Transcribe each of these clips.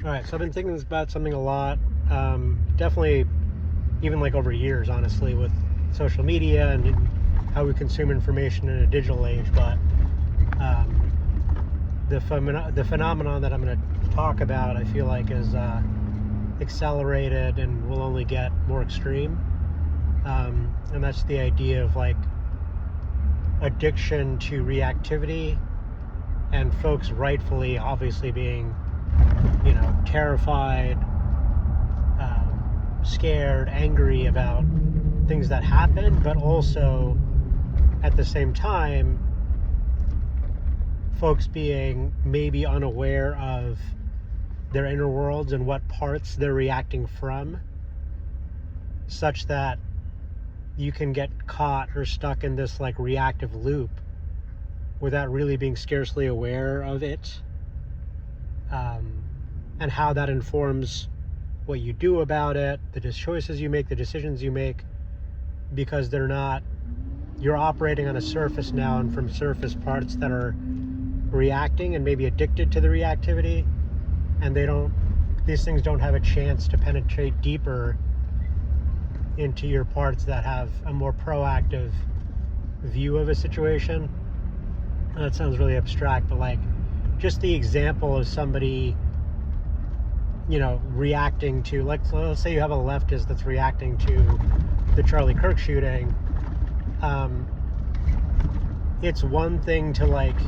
All right, so I've been thinking about something a lot. Definitely, even like over years, honestly, with social media and how we consume information in a digital age. But the phenomenon that I'm going to talk about, I feel like, is accelerated and will only get more extreme. And that's the idea of like addiction to reactivity, and folks rightfully, obviously, being terrified, scared, angry about things that happen, but also at the same time, folks being maybe unaware of their inner worlds and what parts they're reacting from, such that you can get caught or stuck in this like reactive loop without really being scarcely aware of it, and how that informs what you do about it, the choices you make, the decisions you make, because you're operating on a surface now, and from surface parts that are reacting and maybe addicted to the reactivity, and these things don't have a chance to penetrate deeper into your parts that have a more proactive view of a situation. And that sounds really abstract, but like just the example of somebody reacting to, like, so let's say you have a leftist that's reacting to the Charlie Kirk shooting. It's one thing to like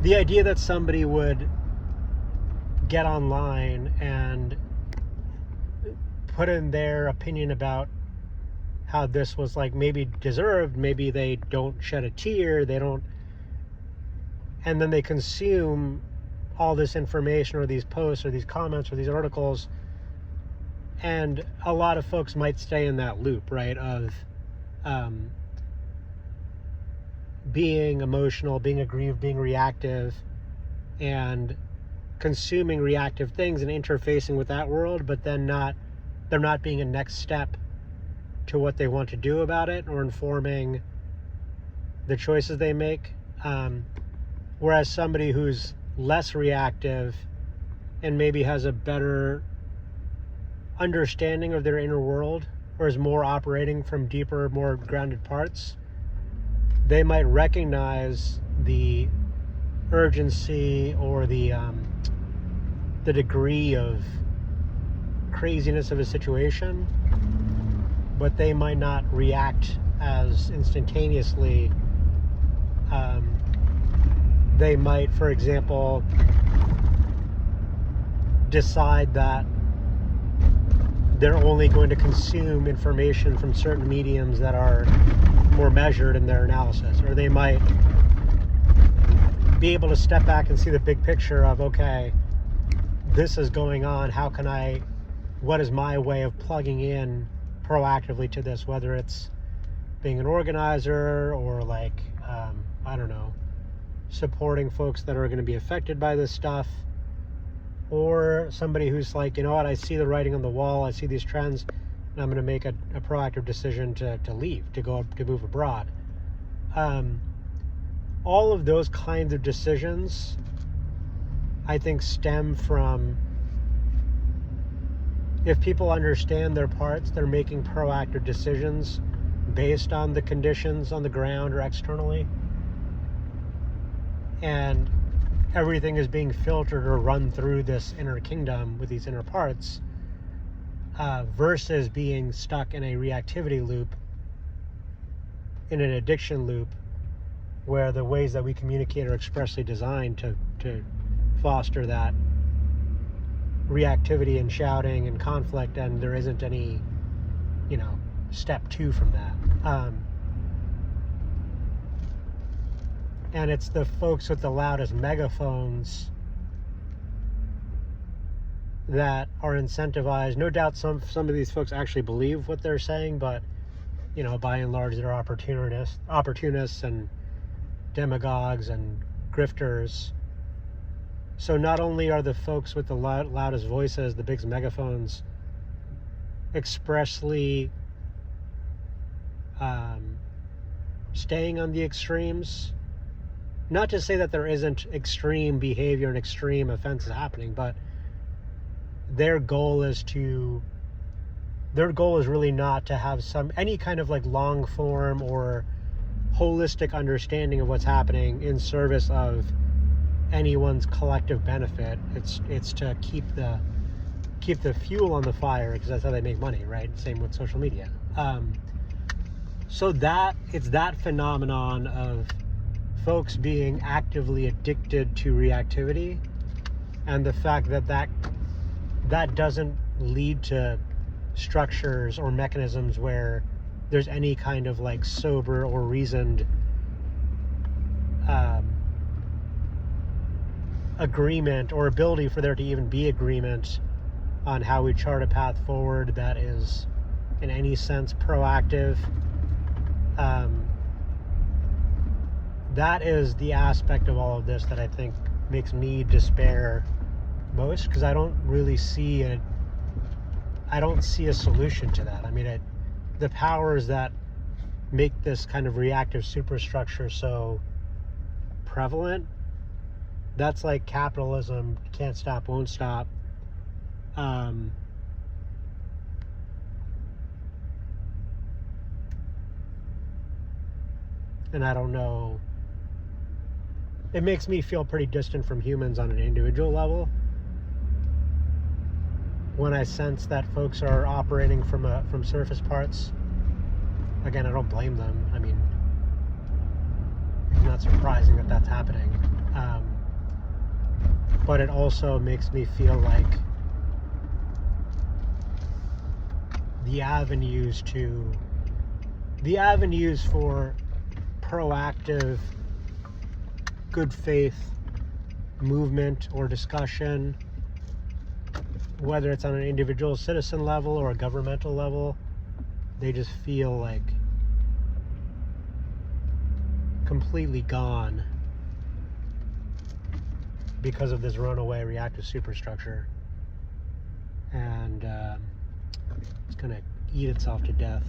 the idea that somebody would get online and put in their opinion about how this was like maybe deserved, maybe they don't shed a tear, and then they consume all this information or these posts or these comments or these articles, and a lot of folks might stay in that loop, right, of being emotional, being aggrieved, being reactive, and consuming reactive things and interfacing with that world, but then there not being a next step to what they want to do about it or informing the choices they make. Whereas somebody who's less reactive and maybe has a better understanding of their inner world, or is more operating from deeper, more grounded parts, they might recognize the urgency or the degree of craziness of a situation, but they might not react as instantaneously. They might, for example, decide that they're only going to consume information from certain mediums that are more measured in their analysis, or they might be able to step back and see the big picture of, okay, this is going on, what is my way of plugging in proactively to this, whether it's being an organizer or like, I don't know, supporting folks that are going to be affected by this stuff, or somebody who's like, you know what, I see the writing on the wall, I see these trends, and I'm going to make a proactive decision to leave, to move abroad. All of those kinds of decisions, I think, stem from, if people understand their parts, they're making proactive decisions based on the conditions on the ground or externally, and everything is being filtered or run through this inner kingdom with these inner parts, versus being stuck in a reactivity loop, in an addiction loop, where the ways that we communicate are expressly designed to foster that reactivity and shouting and conflict, and there isn't any, step two from that. And it's the folks with the loudest megaphones that are incentivized. No doubt some of these folks actually believe what they're saying, but by and large, they're opportunists and demagogues and grifters. So not only are the folks with the loudest voices, the biggest megaphones, expressly staying on the extremes, not to say that there isn't extreme behavior and extreme offenses happening, but their goal is really not to have any kind of like long form or holistic understanding of what's happening in service of anyone's collective benefit. It's to keep the fuel on the fire, because that's how they make money, right? Same with social media. So that it's that phenomenon of folks being actively addicted to reactivity, and the fact that doesn't lead to structures or mechanisms where there's any kind of like sober or reasoned agreement or ability for there to even be agreement on how we chart a path forward that is in any sense proactive. That is the aspect of all of this that I think makes me despair most, because I don't really see it. I don't see a solution to that. I mean, the powers that make this kind of reactive superstructure so prevalent, that's like capitalism, can't stop, won't stop. And I don't know. It makes me feel pretty distant from humans on an individual level when I sense that folks are operating from surface parts. Again, I don't blame them. I mean, it's not surprising that that's happening. But it also makes me feel like the avenues for proactive, good faith movement or discussion, whether it's on an individual citizen level or a governmental level, they just feel like completely gone because of this runaway reactive superstructure. And it's going to eat itself to death.